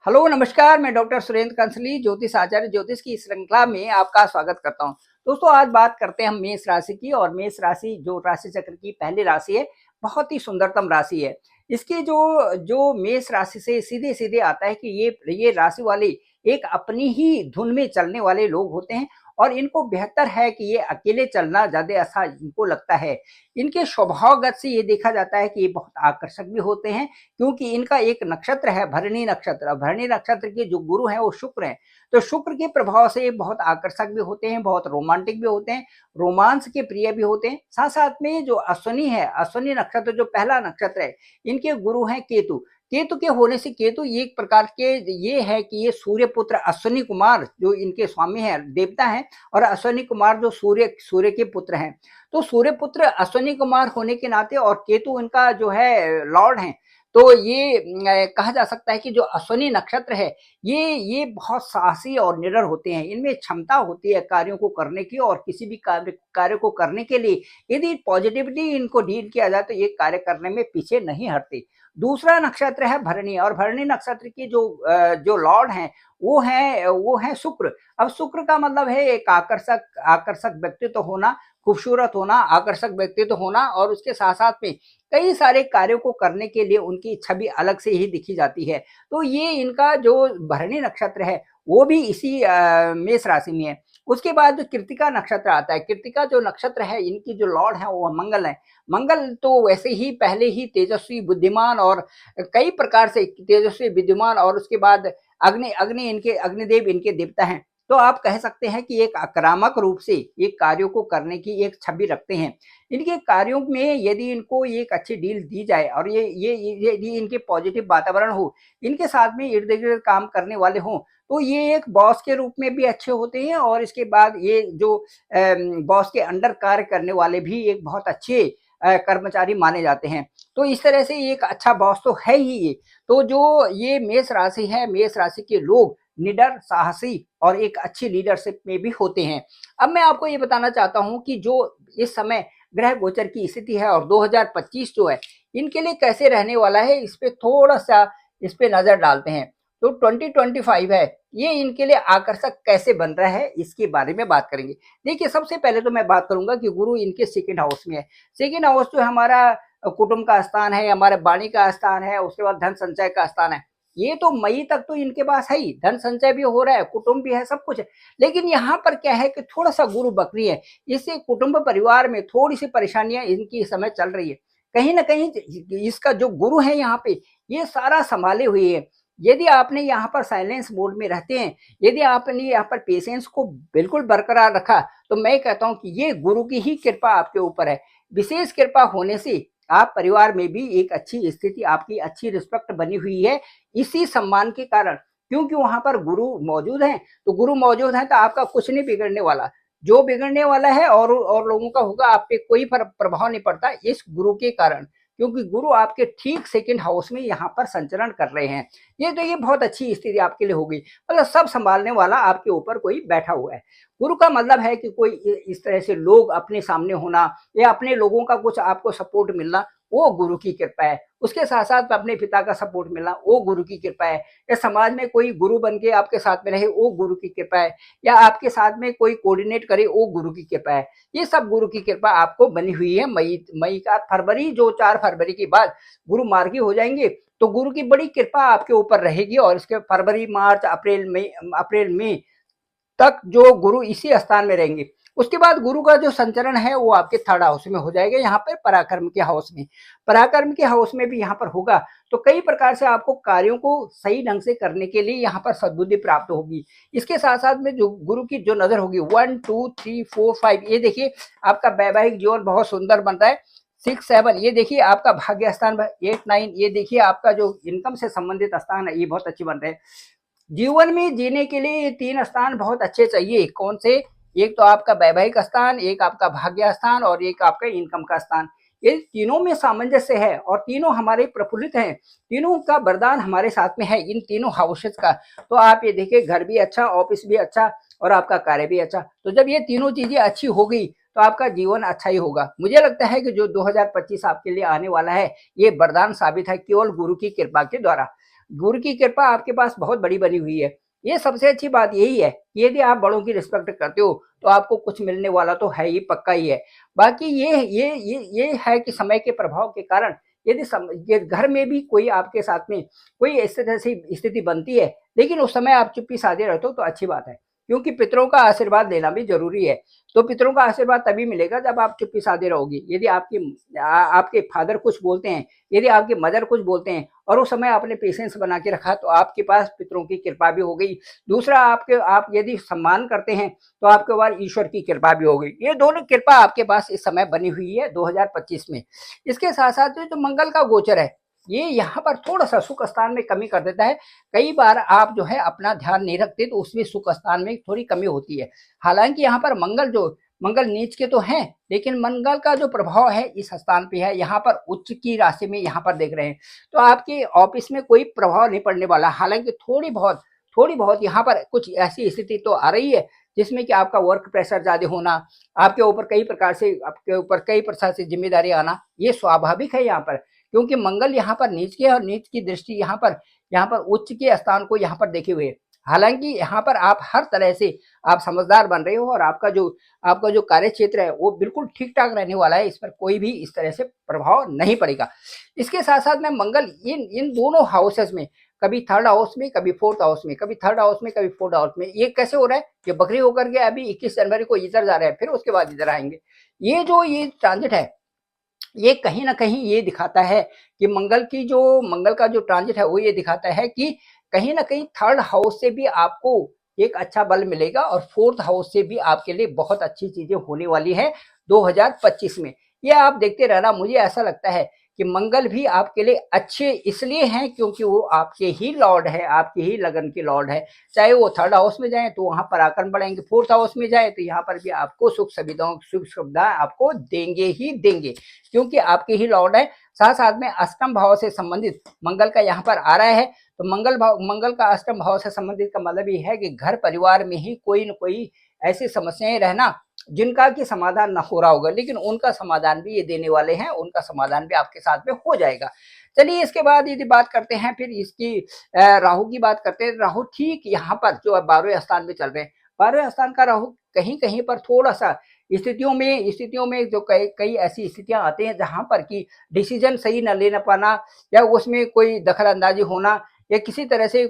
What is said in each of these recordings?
Hello नमस्कार, मैं doctor Surendra कंसली ज्योतिष आचार्य ज्योतिष की इस श्रृंखला में आपका स्वागत करता हूं। दोस्तों, आज बात करते हैं हम मेष राशि की। और मेष राशि जो राशि चक्र की पहली राशि है, बहुत ही सुंदरतम राशि है। इसके जो जो मेष राशि से सीधे सीधे आता है कि ये राशि वाले एक अपनी ही धुन में चलने वाले लोग होते हैं। और इनको बेहतर है कि ये अकेले चलना ज्यादा अच्छा इनको लगता है। इनके स्वभावगत से ये देखा जाता है कि ये बहुत आकर्षक भी होते हैं, क्योंकि इनका एक नक्षत्र है भरणी नक्षत्र। भरणी नक्षत्र के जो गुरु हैं वो शुक्र हैं। तो शुक्र के प्रभाव से बहुत आकर्षक भी होते हैं, बहुत रोमांटिक भी होते हैं, रोमांस के प्रिय भी होते हैं। साथ साथ में जो अश्विनी है, अश्विनी नक्षत्र जो पहला नक्षत्र है, इनके गुरु हैं केतु। केतु के होने से केतु एक प्रकार के ये है कि ये सूर्य पुत्र अश्विनी कुमार जो इनके स्वामी है, देवता है। और अश्विनी कुमार जो सूर्य के पुत्र हैं। तो सूर्य पुत्र अश्विनी कुमार होने के नाते और केतु इनका जो है लॉर्ड है। तो ये कहा जा सकता है कि जो अश्विनी नक्षत्र है, ये बहुत साहसी और निडर होते हैं। इनमें क्षमता होती है कार्यों को करने की, और किसी भी कार्य को करने के लिए यदि पॉजिटिवली इनको डील किया जाए तो ये कार्य करने में पीछे नहीं हटते। दूसरा नक्षत्र है भरणी। और भरणी नक्षत्र की जो लॉर्ड हैं वो है शुक्र। अब शुक्र का मतलब है एक आकर्षक आकर्षक व्यक्तित्व होना, खूबसूरत होना, आकर्षक व्यक्तित्व होना। और उसके साथ साथ में कई सारे कार्यों को करने के लिए उनकी छवि अलग से ही दिखी जाती है। तो ये इनका जो भरणी नक्षत्र है वो भी इसी मेष राशि में है। उसके बाद जो कृतिका नक्षत्र आता है, कृतिका जो नक्षत्र है, इनकी जो लॉर्ड है वो मंगल है। मंगल तो वैसे ही पहले ही तेजस्वी, बुद्धिमान और कई प्रकार से तेजस्वी, बुद्धिमान, और उसके बाद अग्नि अग्नि इनके अग्निदेव इनके देवता हैं। तो आप कह सकते हैं कि एक आक्रामक रूप से एक कार्यों को करने की एक छवि रखते हैं। इनके कार्यों में यदि इनको एक अच्छी डील दी जाए और ये यदि इनके पॉजिटिव वातावरण हो, इनके साथ में इर्द गिर्द काम करने वाले हों, तो ये एक बॉस के रूप में भी अच्छे होते हैं। और इसके बाद ये जो बॉस के अंडर कार्य करने वाले भी एक बहुत अच्छे कर्मचारी माने जाते हैं। तो इस तरह से एक अच्छा बॉस तो है ही ये। तो जो ये मेष राशि है, मेष राशि के लोग निडर, साहसी और एक अच्छी लीडरशिप में भी होते हैं। अब मैं आपको ये बताना चाहता हूँ कि जो इस समय ग्रह गोचर की स्थिति है और 2025 जो है इनके लिए कैसे रहने वाला है, इस पे थोड़ा सा इस पे नजर डालते हैं। तो 2025 है, ये इनके लिए आकर्षक कैसे बन रहा है इसके बारे में बात करेंगे। देखिए, सबसे पहले तो मैं बात करूंगा कि गुरु इनके सेकंड हाउस में है। सेकंड हाउस जो हमारा कुटुंब का स्थान है, हमारे वाणी का स्थान है, उसके बाद धन संचय का स्थान है। ये तो मई तक तो इनके पास है ही, धन संचय भी हो रहा है, कुटुंब भी है, सब कुछ है। लेकिन यहाँ पर क्या है कि थोड़ा सा गुरु बकरी है। इससे कुटुंब परिवार में थोड़ी सी परेशानियां इनकी इस समय चल रही है। कहीं ना कहीं इसका जो गुरु है यहाँ पे, ये सारा संभाले हुए है। यदि आपने यहाँ पर साइलेंस मोड में रहते हैं, यदि आपने यहाँ पर पेशेंस को बिल्कुल बरकरार रखा, तो मैं कहता हूँ कि ये गुरु की ही कृपा आपके ऊपर है। विशेष कृपा होने से आप परिवार में भी एक अच्छी स्थिति, आपकी अच्छी रिस्पेक्ट बनी हुई है इसी सम्मान के कारण। क्योंकि वहां पर गुरु मौजूद हैं। तो गुरु मौजूद हैं तो आपका कुछ नहीं बिगड़ने वाला। जो बिगड़ने वाला है और लोगों का होगा, आप पे कोई प्रभाव नहीं पड़ता इस गुरु के कारण। क्योंकि गुरु आपके ठीक सेकंड हाउस में यहाँ पर संचरण कर रहे हैं। ये बहुत अच्छी स्थिति आपके लिए होगी। मतलब सब संभालने वाला आपके ऊपर कोई बैठा हुआ है। गुरु का मतलब है कि कोई इस तरह से लोग अपने सामने होना या अपने लोगों का कुछ आपको सपोर्ट मिलना, वो गुरु की कृपा है। उसके साथ साथ अपने पिता का सपोर्ट मिलना, वो गुरु की कृपा है। या समाज में कोई गुरु बन के आपके साथ में रहे, वो गुरु की कृपा है। या आपके साथ में कोई कोऑर्डिनेट करे, वो गुरु की कृपा है। ये सब गुरु की कृपा आपको बनी हुई है। मई का फरवरी, जो 4 फरवरी के बाद गुरु मार्गी हो जाएंगे, तो गुरु की बड़ी कृपा आपके ऊपर रहेगी। और इसके फरवरी, मार्च, अप्रैल मई तक जो गुरु इसी स्थान में रहेंगे। उसके बाद गुरु का जो संचरण है वो आपके थर्ड हाउस में हो जाएगा, यहाँ पर पराक्रम के हाउस में। पराक्रम के हाउस में भी यहाँ पर होगा, तो कई प्रकार से आपको कार्यों को सही ढंग से करने के लिए यहाँ पर सद्बुद्धि प्राप्त होगी। इसके साथ साथ में जो गुरु की जो नजर होगी 1 2 3 4 5, ये देखिए आपका वैवाहिक जीवन बहुत सुंदर बन रहा है। 6 7, ये देखिए आपका भाग्य स्थान। 8 9, ये देखिए आपका जो इनकम से संबंधित स्थान है, ये बहुत अच्छी बन रहे हैं। जीवन में जीने के लिए ये 3 स्थान बहुत अच्छे चाहिए। कौन से? एक तो आपका वैवाहिक स्थान, एक आपका भाग्य स्थान और एक आपका इनकम का स्थान। ये तीनों में सामंजस्य है और तीनों हमारे प्रफुल्लित हैं। तीनों का वरदान हमारे साथ में है, इन तीनों हाउसेस का। तो आप ये देखिए, घर भी अच्छा, ऑफिस भी अच्छा और आपका कार्य भी अच्छा। तो जब ये तीनों चीजें अच्छी हो गई तो आपका जीवन अच्छा ही होगा। मुझे लगता है कि जो 2025 आपके लिए आने वाला है, ये वरदान साबित है केवल गुरु की कृपा के द्वारा। गुरु की कृपा आपके पास बहुत बड़ी बनी हुई है। ये सबसे अच्छी बात यही है कि यदि आप बड़ों की रिस्पेक्ट करते हो तो आपको कुछ मिलने वाला तो है ही, पक्का ही है। बाकी ये है कि समय के प्रभाव के कारण यदि ये घर में भी कोई आपके साथ में कोई इस तरह से स्थिति बनती है, लेकिन उस समय आप चुप्पी साधे रहते हो तो अच्छी बात है, क्योंकि पितरों का आशीर्वाद लेना भी जरूरी है। तो पितरों का आशीर्वाद तभी मिलेगा जब आप चुप्पी साधे रहोगे। यदि आपके फादर कुछ बोलते हैं, यदि आपके मदर कुछ बोलते हैं और उस समय आपने पेशेंस बना के रखा, तो आपके पास पितरों की कृपा भी हो गई। दूसरा, आप यदि सम्मान करते हैं तो आपके पास ईश्वर की कृपा भी हो गई। ये दोनों कृपा आपके पास इस समय बनी हुई है 2025 में। इसके साथ साथ जो मंगल का गोचर है, ये यहाँ पर थोड़ा सा सुख स्थान में कमी कर देता है। कई बार आप जो है अपना ध्यान नहीं रखते तो उसमें सुख स्थान में थोड़ी कमी होती है। हालांकि यहाँ पर मंगल नीच के तो हैं, लेकिन मंगल का जो प्रभाव है इस स्थान पे है, यहाँ पर उच्च की राशि में यहाँ पर देख रहे हैं, तो आपके ऑफिस में कोई प्रभाव नहीं पड़ने वाला। हालांकि थोड़ी बहुत यहाँ पर कुछ ऐसी स्थिति तो आ रही है जिसमें कि आपका वर्क प्रेशर ज्यादा होना, आपके ऊपर कई प्रकार से जिम्मेदारी आना, ये स्वाभाविक है यहाँ पर, क्योंकि मंगल यहाँ पर नीच के और नीच की दृष्टि यहाँ पर उच्च के स्थान को यहाँ पर देखे हुए। हालांकि यहाँ पर आप हर तरह से आप समझदार बन रहे हो और आपका जो कार्य क्षेत्र है वो बिल्कुल ठीक ठाक रहने वाला है। इस पर कोई भी इस तरह से प्रभाव नहीं पड़ेगा। इसके साथ साथ में मंगल इन दोनों हाउसेस में, कभी थर्ड हाउस में, कभी फोर्थ हाउस में, कभी थर्ड हाउस में, कभी फोर्थ हाउस में, ये कैसे हो रहा है? ये बकरी होकर के अभी 21 जनवरी को इधर जा रहे हैं, फिर उसके बाद इधर आएंगे। ये ट्रांजिट है, ये कहीं ना कहीं ये दिखाता है कि मंगल का जो ट्रांजिट है वो ये दिखाता है कि कहीं ना कहीं थर्ड हाउस से भी आपको एक अच्छा बल मिलेगा और फोर्थ हाउस से भी आपके लिए बहुत अच्छी चीजें होने वाली है 2025 में। ये आप देखते रहना। मुझे ऐसा लगता है कि मंगल भी आपके लिए अच्छे इसलिए हैं क्योंकि वो आपके ही लॉर्ड है, आपके ही लगन के लॉर्ड है। चाहे वो थर्ड हाउस में जाए तो वहां पराक्रम बढ़ेंगे, फोर्थ हाउस में जाए तो यहाँ पर भी आपको सुख सुविधाएं आपको देंगे ही देंगे, क्योंकि आपके ही लॉर्ड है। साथ साथ में अष्टम भाव से संबंधित मंगल का यहाँ पर आ रहा है, तो मंगल का अष्टम भाव से संबंधित का मतलब ये है कि घर परिवार में ही कोई न कोई ऐसी समस्याएं रहना जिनका कि समाधान न हो रहा होगा, लेकिन उनका समाधान भी ये देने वाले हैं, उनका समाधान भी आपके साथ में हो जाएगा। चलिए, इसके बाद यदि बात करते हैं फिर इसकी राहु की बात करते हैं। राहु ठीक यहाँ पर जो 12वें स्थान में चल रहे हैं, 12वें स्थान का राहु कहीं कहीं पर थोड़ा सा स्थितियों में जो कई ऐसी स्थितियां आते हैं जहां पर कि डिसीजन सही न ले पाना, या उसमें कोई दखल अंदाजी होना, या किसी तरह से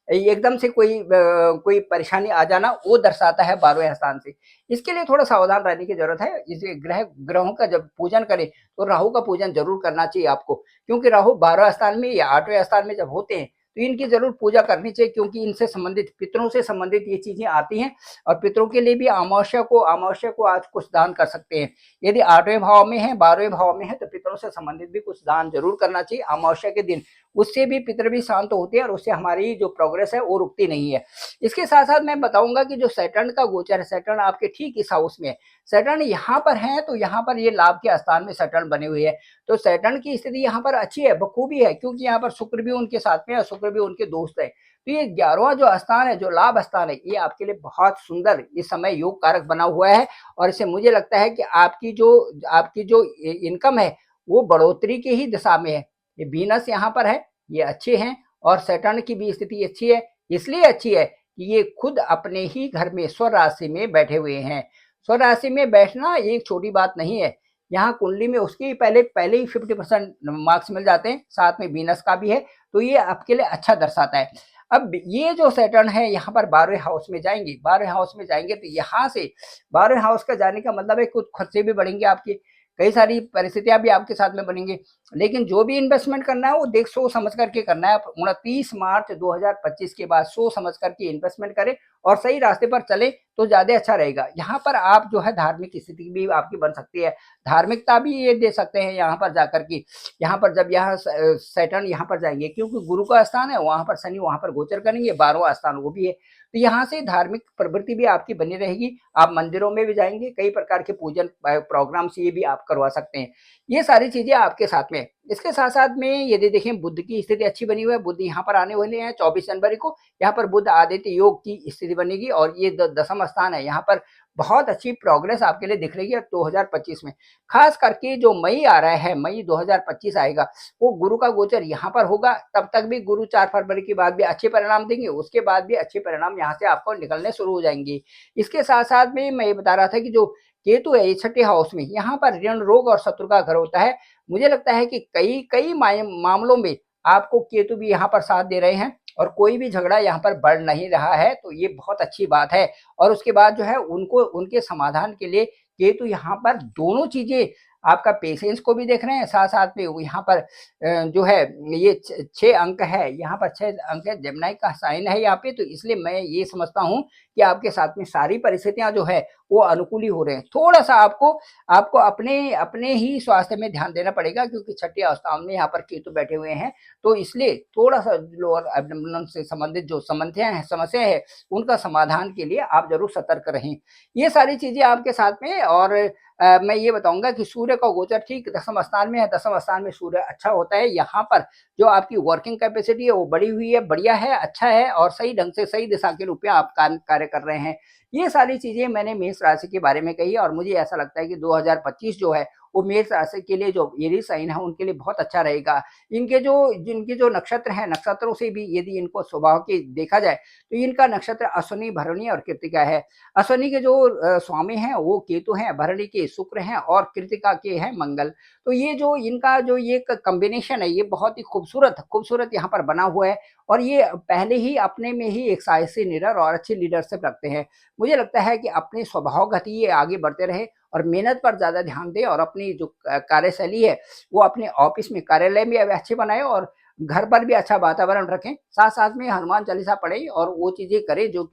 एकदम से कोई परेशानी आ जाना, वो दर्शाता है 12वें स्थान से। इसके लिए थोड़ा सावधान रहने की जरूरत है। इसे ग्रहों का जब पूजन करें तो राहु का पूजन जरूर करना चाहिए आपको, क्योंकि राहु 12वें स्थान में या 8वें स्थान में जब होते हैं तो इनकी जरूर पूजा करनी चाहिए, क्योंकि इनसे संबंधित, पितरों से संबंधित ये चीजें आती हैं। और पितरों के लिए भी अमावस्या को आज कुछ दान कर सकते हैं। यदि 8वें भाव में है, 12वें भाव में है, तो पितरों से संबंधित भी कुछ दान जरूर करना चाहिए अमावस्या के दिन। उससे भी पितर भी शांत होते हैं और उससे हमारी जो प्रोग्रेस है वो रुकती नहीं है। इसके साथ साथ मैं बताऊंगा कि जो सैटर्न का गोचर है, सैटर्न आपके ठीक इस हाउस में है। सैटर्न यहाँ पर है तो यहाँ पर ये लाभ के स्थान में सैटर्न बने हुए है, तो सैटर्न की स्थिति यहाँ पर अच्छी है, बखूबी है, क्योंकि यहाँ पर शुक्र भी उनके साथ में है, शुक्र भी उनके दोस्त है। तो ये 11वां जो स्थान है, जो लाभ स्थान है, ये आपके लिए बहुत सुंदर इस समय योग कारक बना हुआ है। और इससे मुझे लगता है कि आपकी जो इनकम है वो बढ़ोतरी की ही दिशा में है। ये वीनस यहाँ पर है, ये अच्छे हैं, और सैटर्न की भी स्थिति अच्छी है। इसलिए अच्छी है कि ये खुद अपने ही घर में स्वर राशि में बैठे हुए हैं। स्वर राशि में बैठना एक छोटी बात नहीं है। यहाँ कुंडली में उसके पहले ही 50% मार्क्स मिल जाते हैं, साथ में वीनस का भी है, तो ये आपके लिए अच्छा दर्शाता है। अब ये जो सैटर्न है यहाँ पर 12वें हाउस में जाएंगे, 12वें हाउस में जाएंगे तो यहाँ से 12वें हाउस का जाने का मतलब है कुछ खर्चे भी बढ़ेंगे आपके, कई सारी परिस्थितियां भी आपके साथ में बनेंगी। लेकिन जो भी इन्वेस्टमेंट करना है वो देख सोच समझ करके करना है। 29 मार्च 2025 के बाद सोच समझ करके इन्वेस्टमेंट करें और सही रास्ते पर चले तो ज्यादा अच्छा रहेगा। यहाँ पर आप जो है धार्मिक स्थिति भी आपकी बन सकती है, धार्मिकता भी ये दे सकते हैं यहाँ पर जाकर के। यहाँ पर जब सैटर्न यहाँ पर जाएंगे, क्योंकि गुरु का स्थान है, वहां पर शनि वहां पर गोचर करेंगे, 12वां स्थान वो भी है, तो यहाँ से धार्मिक प्रवृत्ति भी आपकी बनी रहेगी। आप मंदिरों में भी जाएंगे, कई प्रकार के पूजन प्रोग्राम्स ये भी आप करवा सकते हैं। ये सारी चीजें आपके साथ में इसके साथ-साथ में यदि देखें बुध की स्थिति अच्छी बनी हुई है, बुध यहाँ पर आने वाले हैं 24 जनवरी को, यहाँ पर बुध आदित्य योग की स्थिति बनेगी और ये द दसम स्थान है, यहाँ पर बहुत अच्छी प्रोग्रेस आपके लिए दिख रही है 2025 में। खास करके जो मई आ रहा है, मई 2025 आएगा, वो गुरु का गोचर यहाँ पर होगा, तब तक भी गुरु 4 फरवरी के बाद भी अच्छे परिणाम देंगे, उसके बाद भी अच्छे परिणाम यहाँ से आपको निकलने शुरू हो जाएँगे। इसके साथ-साथ में मैं ये बता रहा था कि जो केतु है, ये छठे हाउस में, यहाँ पर ऋण, रोग और शत्रु का घर होता है। मुझे लगता है कि कई कई मामलों में आपको केतु भी यहाँ पर साथ दे रहे हैं और कोई भी झगड़ा यहाँ पर बढ़ नहीं रहा है, तो ये बहुत अच्छी बात है। और उसके बाद जो है उनको उनके समाधान के लिए केतु यहाँ पर दोनों चीजें आपका पेशेंस को भी देख रहे हैं, साथ साथ में यहाँ पर जो है ये 6 अंक है, यहाँ पर 6 अंक है, जेमिनी का साइन है यहाँ पे, तो इसलिए मैं ये समझता हूँ कि आपके साथ में सारी परिस्थितियां जो है वो अनुकूल ही हो रहे हैं। थोड़ा सा आपको आपको अपने अपने ही स्वास्थ्य में ध्यान देना पड़ेगा, क्योंकि छठी अवस्था में यहाँ पर केतु बैठे हुए हैं, तो इसलिए थोड़ा सा लोअर एब्डोमेन से संबंधित जो समस्या है उनका समाधान के लिए आप जरूर सतर्क रहें। ये सारी चीजें आपके साथ में। और मैं ये बताऊंगा कि सूर्य का गोचर ठीक दसम स्थान में है, दसम स्थान में सूर्य अच्छा होता है। यहाँ पर जो आपकी वर्किंग कैपेसिटी है वो बढ़ी हुई है, बढ़िया है, अच्छा है और सही ढंग से सही दिशा के रूप में आप कार्य कर रहे हैं। ये सारी चीजें मैंने मेष राशि के बारे में कही और मुझे ऐसा लगता है कि 2025 जो है वो मेष राशि के लिए, जो एरीज साइन है उनके लिए बहुत अच्छा रहेगा। जिनके जो नक्षत्र हैं, नक्षत्रों से भी यदि इनको स्वभाव की देखा जाए तो इनका नक्षत्र अश्विनी, भरणी और कृतिका है। अश्विनी के जो स्वामी हैं वो केतु हैं, भरणी के शुक्र हैं और कृतिका के हैं मंगल। तो ये जो इनका जो ये कॉम्बिनेशन है ये बहुत ही खूबसूरत खूबसूरत यहाँ पर बना हुआ है और ये पहले ही अपने में ही एक साहसी लीडर और अच्छी लीडरशिप रखते हैं। मुझे लगता है कि अपने स्वभाव गति ये आगे बढ़ते रहे और मेहनत पर ज्यादा ध्यान दें और अपनी जो कार्यशैली है वो अपने ऑफिस में, कार्यालय में अच्छे बनाए और घर पर भी अच्छा वातावरण रखें। साथ साथ में हनुमान चालीसा पढ़े और वो चीजें करें जो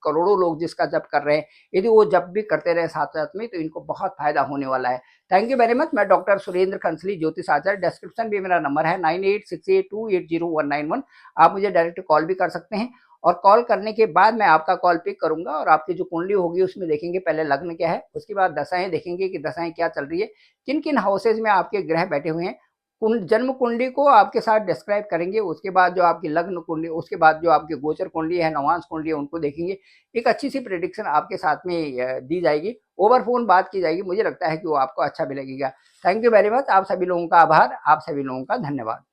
करोड़ों लोग जिसका जप कर रहे हैं। यदि वो जप भी करते रहे साथ साथ में तो इनको बहुत फायदा होने वाला है। Thank you very much. मैं डॉक्टर सुरेंद्र कंसली, ज्योतिष आचार्य। डिस्क्रिप्शन भी मेरा नंबर है 9868280191। आप मुझे डायरेक्ट कॉल भी कर सकते हैं और कॉल करने के बाद मैं आपका कॉल पिक करूंगा और आपकी जो कुंडली होगी उसमें देखेंगे पहले लग्न क्या है, उसके बाद दशाएं देखेंगे कि दशाएं क्या चल रही है, किन किन हाउसेज में आपके ग्रह बैठे हुए हैं। जन्म कुंडली को आपके साथ डिस्क्राइब करेंगे, उसके बाद जो आपकी लग्न कुंडली, उसके बाद जो आपकी गोचर कुंडली है, नवांश कुंडली है, उनको देखेंगे। एक अच्छी सी प्रिडिक्शन आपके साथ में दी जाएगी, ओवर फोन बात की जाएगी। मुझे लगता है कि वो आपको अच्छा भी लगेगा। Thank you very much. आप सभी लोगों का आभार, आप सभी लोगों का धन्यवाद।